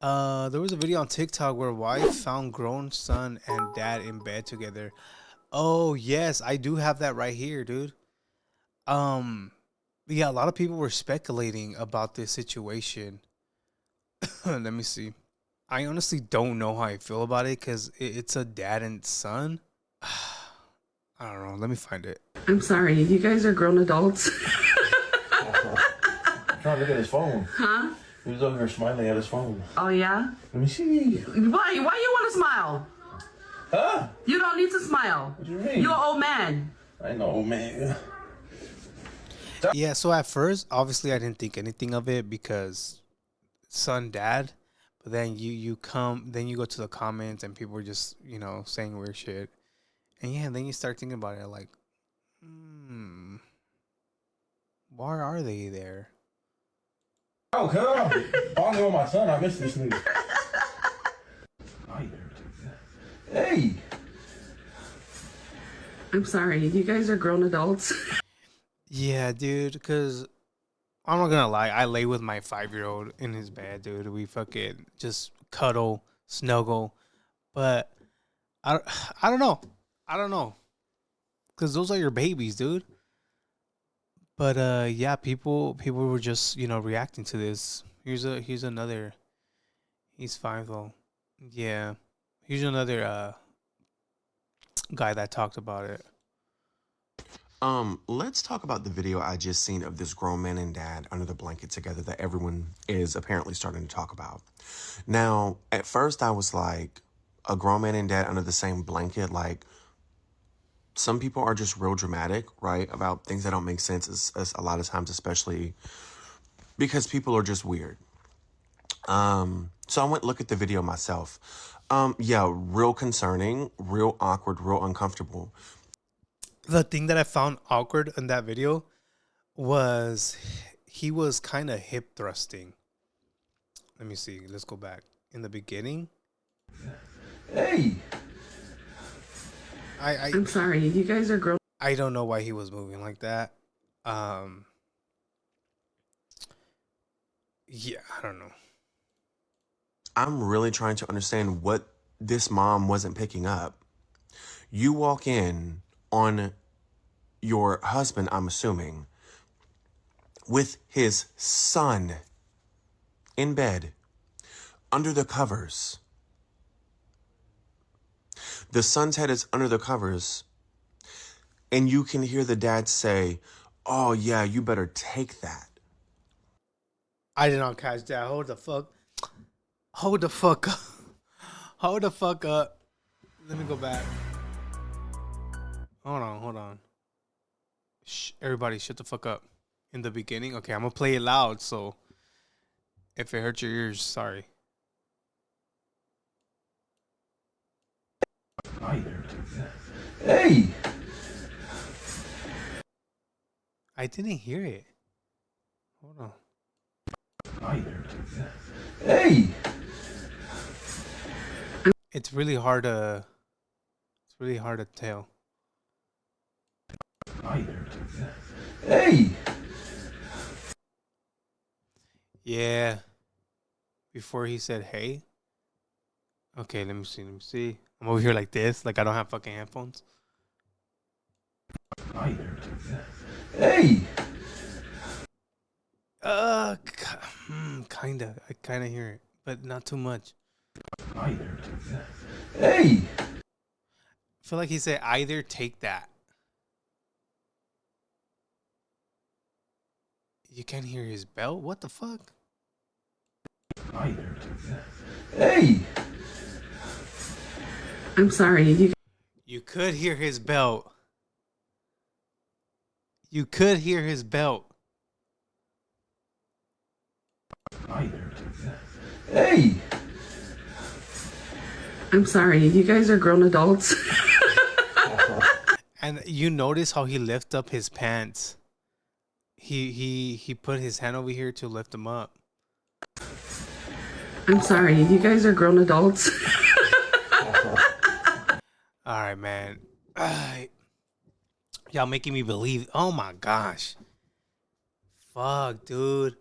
There was a video on TikTok where wife found grown son and dad in bed together. Oh yes, I do have that right here, dude. Um, yeah, a lot of people were speculating about this situation. Let me see. I honestly don't know how I feel about it because it's a dad and son. I don't know. Let me find it. I'm sorry, you guys are grown adults. I'm trying to look at his phone. Huh? He was over here smiling at his phone. Oh, yeah? Let me see. Why you want to smile? Huh? You don't need to smile. What do you mean? You're an old man. I know, man. Yeah, so at first, obviously, I didn't think anything of it because son, dad. But then then you go to the comments and people are just saying weird shit. And yeah, then you start thinking about it like, why are they there? Oh, come. Finally on my son. I missed this nigga. Hey. I'm sorry, you guys are grown adults. Yeah, dude, because I'm not gonna lie, I lay with my 5-year-old in his bed, dude. We fucking just cuddle, snuggle, but I, I don't know, because those are your babies, dude. But yeah, people were just reacting to this. Here's another. He's 5 though. Yeah, here's another guy that talked about it. Let's talk about the video I just seen of this grown man and dad under the blanket together that everyone is apparently starting to talk about. Now, at first I was like, a grown man and dad under the same blanket, like, some people are just real dramatic, right, about things that don't make sense as a lot of times, especially because people are just weird. So I went look at the video myself. Yeah, real concerning, real awkward, real uncomfortable. The thing that I found awkward in that video was he was kind of hip thrusting. Let me see. Let's go back. In the beginning. Hey. I'm sorry, you guys are grown. I don't know why he was moving like that. Yeah, I don't know. I'm really trying to understand what this mom wasn't picking up. You walk in on your husband, I'm assuming, with his son in bed, under the covers. The son's head is under the covers, and you can hear the dad say, "Oh yeah, you better take that." I did not catch that. Hold the fuck up. Hold the fuck up. Let me go back. Hold on. Shh, everybody shut the fuck up. In the beginning, okay, I'm gonna play it loud, so if it hurts your ears, sorry. Hey. I didn't hear it. Hold on. Hey. It's really hard to tell. Hey. Yeah. Before he said hey. Okay, let me see. I'm over here like this, like I don't have fucking headphones. Hey. Kinda. I kinda hear it, but not too much. Hey. I feel like he said either take that. You can't hear his belt? What the fuck? Hey. I'm sorry, You could hear his belt. You could hear his belt. Hey. I'm sorry, you guys are grown adults. And you notice how he lift up his pants. He put his hand over here to lift him up. I'm sorry, you guys are grown adults. All right, man. Y'all making me believe. Oh my gosh. Fuck, dude.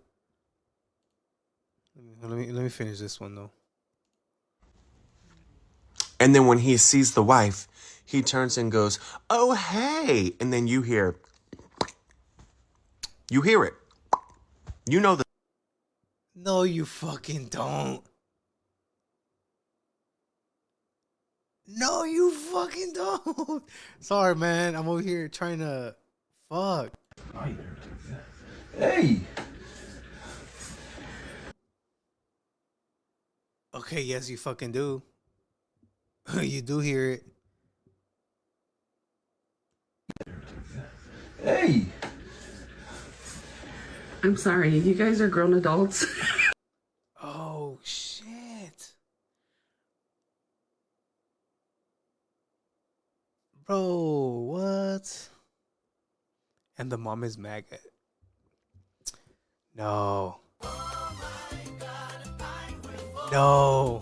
Let me finish this one though. And then when he sees the wife, he turns and goes, "Oh, hey." And then you hear it. You know the No, you fucking don't. No, you fucking don't. Sorry, man. I'm over here trying to fuck. Hey! Okay, yes, you fucking do. You do hear it. Hey! I'm sorry, you guys are grown adults. Oh shit. Bro, what? And the mom is maggot. No. No.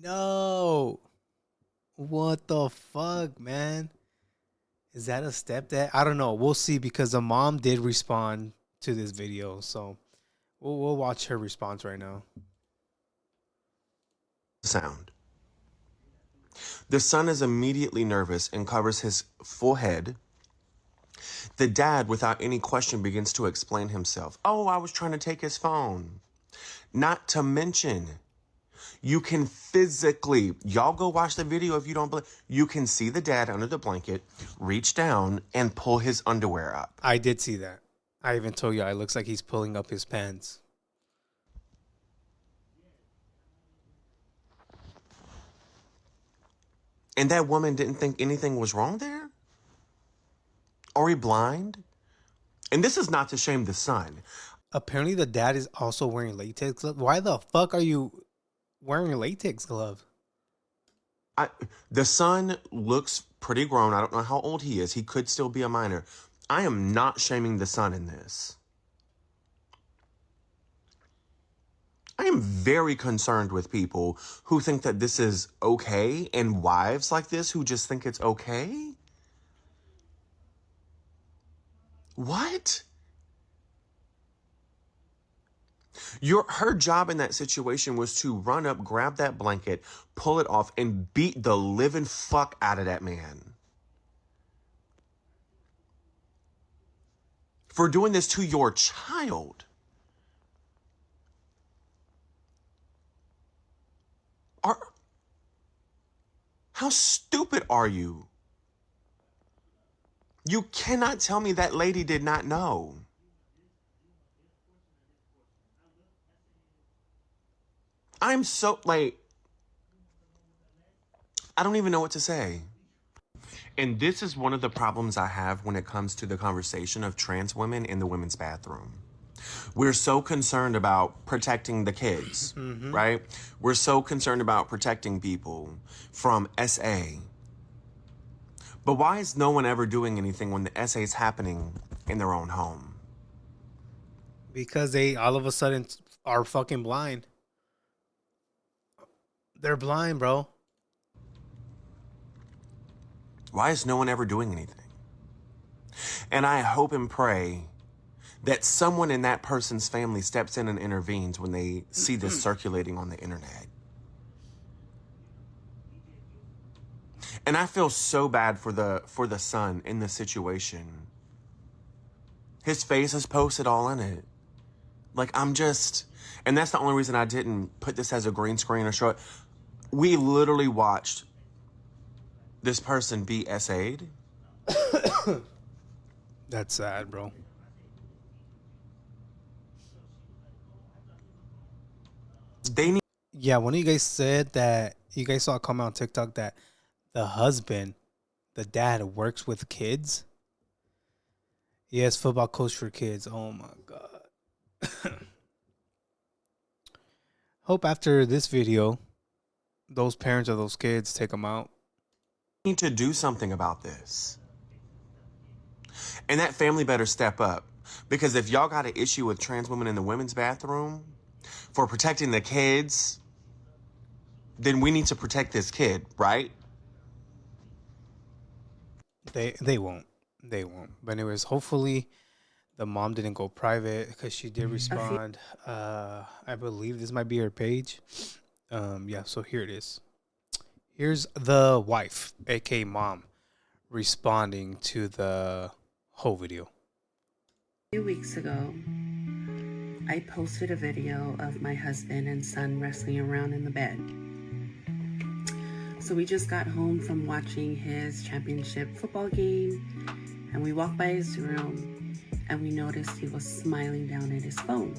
No. What the fuck, man? Is that a stepdad? I don't know. We'll see because the mom did respond to this video. So we'll watch her response right now. sound. The son is immediately nervous and covers his full head. The dad, without any question, begins to explain himself. "Oh, I was trying to take his phone." Not to mention, you can physically, y'all go watch the video if you don't believe, you can see the dad under the blanket, reach down and pull his underwear up. I did see that. I even told you it looks like he's pulling up his pants. And that woman didn't think anything was wrong there? Are we blind? And this is not to shame the son. Apparently the dad is also wearing latex gloves. Why the fuck are you wearing a latex glove? The son looks pretty grown. I don't know how old he is. He could still be a minor. I am not shaming the son in this. I am very concerned with people who think that this is okay and wives like this who just think it's okay. What? Her job in that situation was to run up, grab that blanket, pull it off, and beat the living fuck out of that man. For doing this to your child. How stupid are you? You cannot tell me that lady did not know. I'm so, like, I don't even know what to say. And this is one of the problems I have when it comes to the conversation of trans women in the women's bathroom. We're so concerned about protecting the kids, right? We're so concerned about protecting people from SA. But why is no one ever doing anything when the SA is happening in their own home? Because they all of a sudden are fucking blind. They're blind, bro. Why is no one ever doing anything? And I hope and pray that someone in that person's family steps in and intervenes when they see this circulating on the internet. And I feel so bad for the son in this situation. His face is posted all in it. Like, and that's the only reason I didn't put this as a green screen or show it. We literally watched this person be SA'd. That's sad, bro. Yeah, one of you guys said that you guys saw a comment on TikTok that the husband, the dad, works with kids. Yes, football coach for kids. Oh my god. Hope after this video, those parents of those kids take them out. Need to do something about this. And that family better step up. Because if y'all got an issue with trans women in the women's bathroom for protecting the kids, then we need to protect this kid, right? They won't. they won't. But anyways, hopefully the mom didn't go private because she did respond. I believe this might be her page. Yeah, so here it is. Here's the wife, aka mom, responding to the whole video. A few weeks ago, I posted a video of my husband and son wrestling around in the bed. So we just got home from watching his championship football game, and we walked by his room and we noticed he was smiling down at his phone.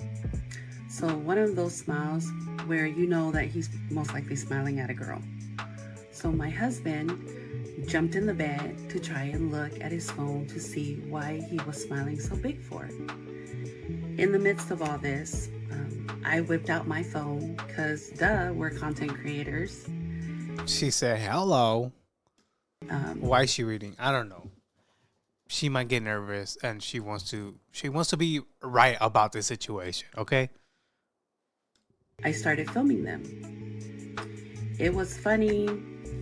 So one of those smiles where you know that he's most likely smiling at a girl. So my husband jumped in the bed to try and look at his phone to see why he was smiling so big for. In the midst of all this, I whipped out my phone because, we're content creators. She said, hello. Why is she reading? I don't know. She might get nervous and she wants to be right about this situation, okay? I started filming them. It was funny,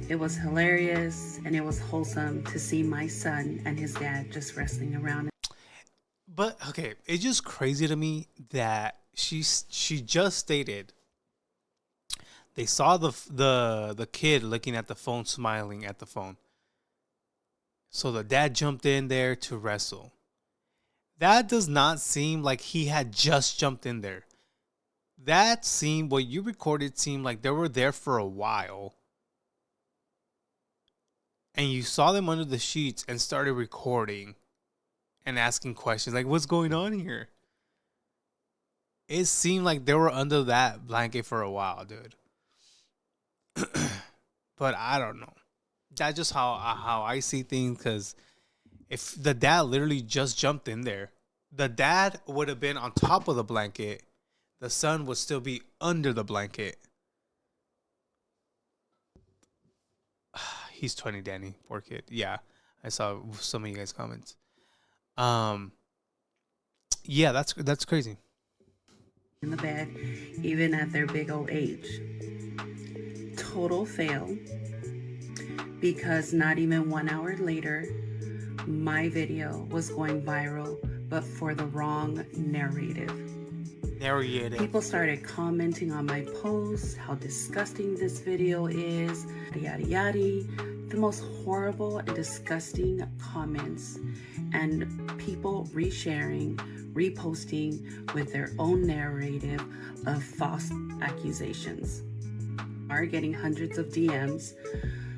it was hilarious, and it was wholesome to see my son and his dad just wrestling around. But okay, it's just crazy to me that she just stated they saw the kid looking at the phone, smiling at the phone. So the dad jumped in there to wrestle. That does not seem like he had just jumped in there. That seemed, what you recorded seemed like they were there for a while. And you saw them under the sheets and started recording and asking questions like, what's going on here? It seemed like they were under that blanket for a while, dude. But I don't know. That's just how I see things, because if the dad literally just jumped in there, the dad would have been on top of the blanket. The son would still be under the blanket. He's 20, Danny. Poor kid. Yeah, I saw some of you guys' comments. Yeah, that's crazy. In the bed, even at their big old age. Total fail, because not even 1 hour later, my video was going viral, but for the wrong narrative. People started commenting on my posts, how disgusting this video is, yada yada. The most horrible and disgusting comments, and people resharing, reposting with their own narrative of false accusations. Are getting hundreds of DMs,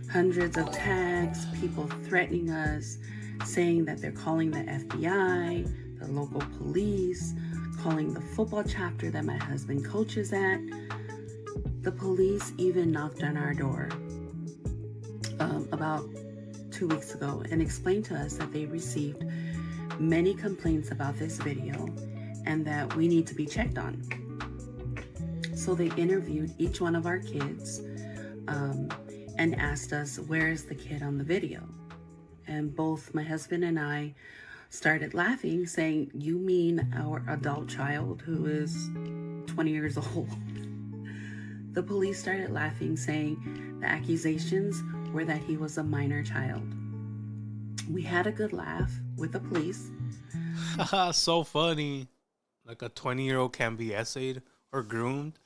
hundreds of tags, people threatening us, saying that they're calling the FBI, the local police, calling the football chapter that my husband coaches at. The police even knocked on our door about 2 weeks ago and explained to us that they received many complaints about this video and that we need to be checked on. So they interviewed each one of our kids and asked us, where is the kid on the video? And both my husband and I started laughing, saying, you mean our adult child who is 20 years old? The police started laughing, saying the accusations were that he was a minor child. We had a good laugh with the police. So funny. Like a 20-year-old can be essayed or groomed.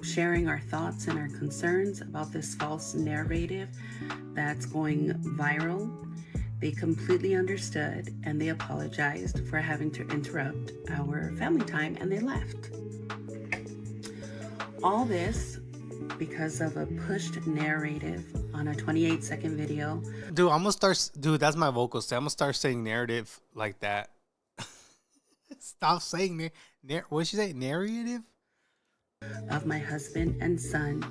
Sharing our thoughts and our concerns about this false narrative that's going viral. They completely understood and they apologized for having to interrupt our family time, and they left. All this because of a pushed narrative on a 28-second video. Dude, I'm gonna start. Dude, that's my vocal stay. I'm gonna start saying narrative like that. Stop saying what'd she say? Narrative? Of my husband and son,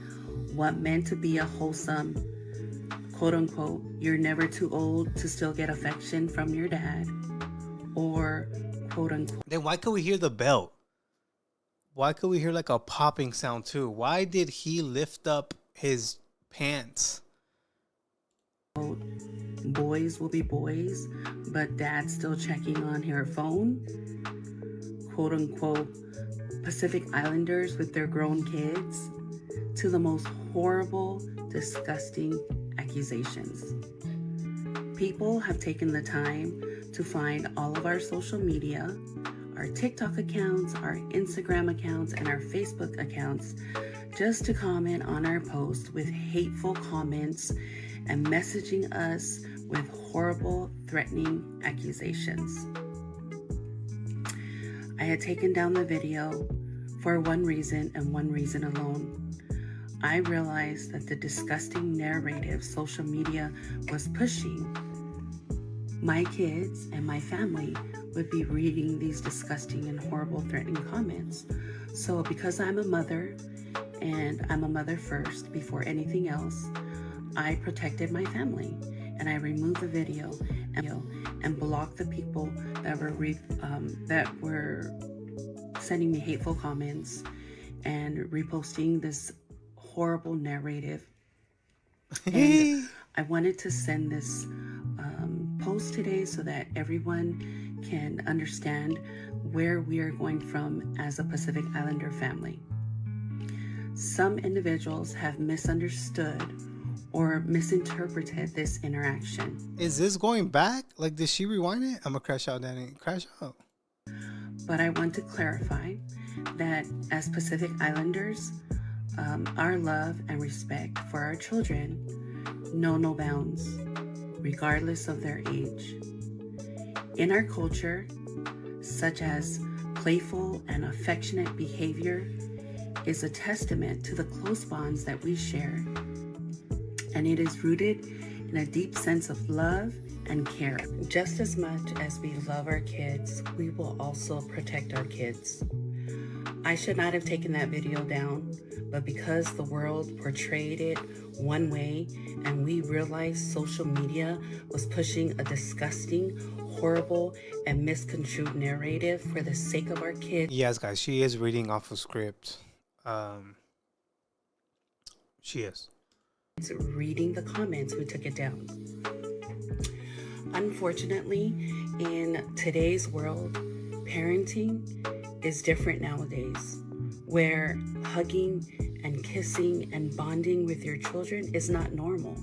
what meant to be a wholesome, quote unquote, you're never too old to still get affection from your dad, or quote unquote. Then why could we hear the belt? Why could we hear like a popping sound too? Why did he lift up his pants? Boys will be boys, but dad's still checking on her phone, quote unquote, Pacific Islanders with their grown kids, to the most horrible, disgusting accusations. People have taken the time to find all of our social media, our TikTok accounts, our Instagram accounts, and our Facebook accounts just to comment on our posts with hateful comments and messaging us with horrible, threatening accusations. I had taken down the video for one reason and one reason alone. I realized that the disgusting narrative social media was pushing, my kids and my family would be reading these disgusting and horrible threatening comments. So because I'm a mother, and I'm a mother first before anything else, I protected my family and I removed the video and blocked the people that were sending me hateful comments and reposting this horrible narrative. And I wanted to send this post today so that everyone can understand where we are going from as a Pacific Islander family. Some individuals have misunderstood or misinterpreted this interaction. Is this going back? Like, did she rewind it? I'm gonna crash out, Danny. Crash out. But I want to clarify that as Pacific Islanders, our love and respect for our children know no bounds, regardless of their age. In our culture, such as playful and affectionate behavior is a testament to the close bonds that we share, and it is rooted in a deep sense of love and care. Just as much as we love our kids, we will also protect our kids. I should not have taken that video down, but because the world portrayed it one way and we realized social media was pushing a disgusting, horrible, and misconstrued narrative for the sake of our kids. Yes, guys, she is reading off a script. She is. Reading the comments, we took it down. Unfortunately, in today's world, parenting is different nowadays, where hugging and kissing and bonding with your children is not normal.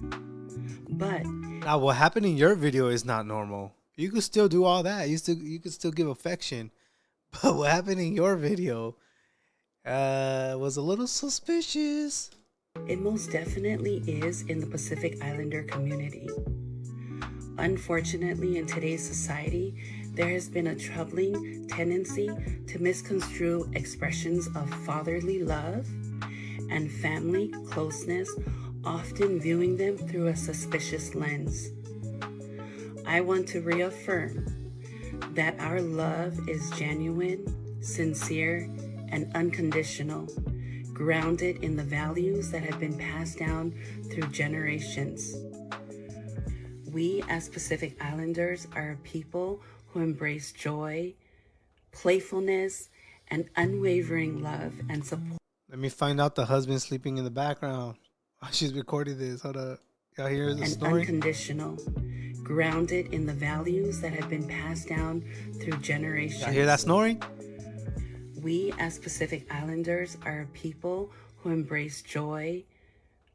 But now, what happened in your video is not normal. You could still do all that. You could still give affection, but what happened in your video was a little suspicious. It most definitely is in the Pacific Islander community. Unfortunately, in today's society, there has been a troubling tendency to misconstrue expressions of fatherly love and family closeness, often viewing them through a suspicious lens. I want to reaffirm that our love is genuine, sincere, and unconditional, grounded in the values that have been passed down through generations. We as Pacific Islanders are a people who embrace joy, playfulness, and unwavering love and support. Let me find out the husband sleeping in the background. Oh, she's recording this. Hold up. Y'all hear the story? Unconditional, grounded in the values that have been passed down through generations. Y'all hear that snoring? We as Pacific Islanders are a people who embrace joy,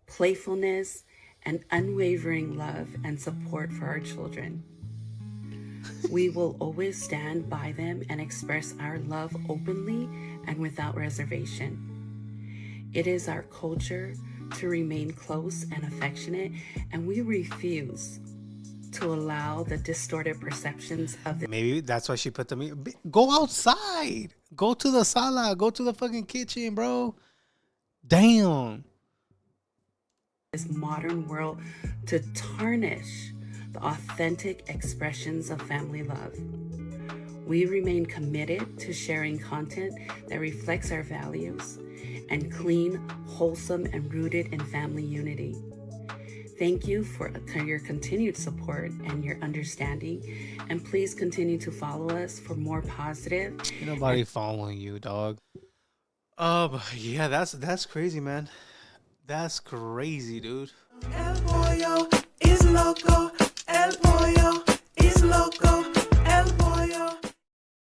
playfulness, and unwavering love and support for our children. We will always stand by them and express our love openly and without reservation. It is our culture to remain close and affectionate, and we refuse to allow the distorted perceptions of the... Maybe that's why she put them. Go outside. Go to the sala. Go to the fucking kitchen, bro. Damn. This modern world to tarnish the authentic expressions of family love. We remain committed to sharing content that reflects our values and clean, wholesome, and rooted in family unity. Thank you for your continued support and your understanding, and please continue to follow us for more positive. Ain't nobody following you, dog. Yeah, that's crazy, man. That's crazy, dude. El pollo is loco. El pollo is loco.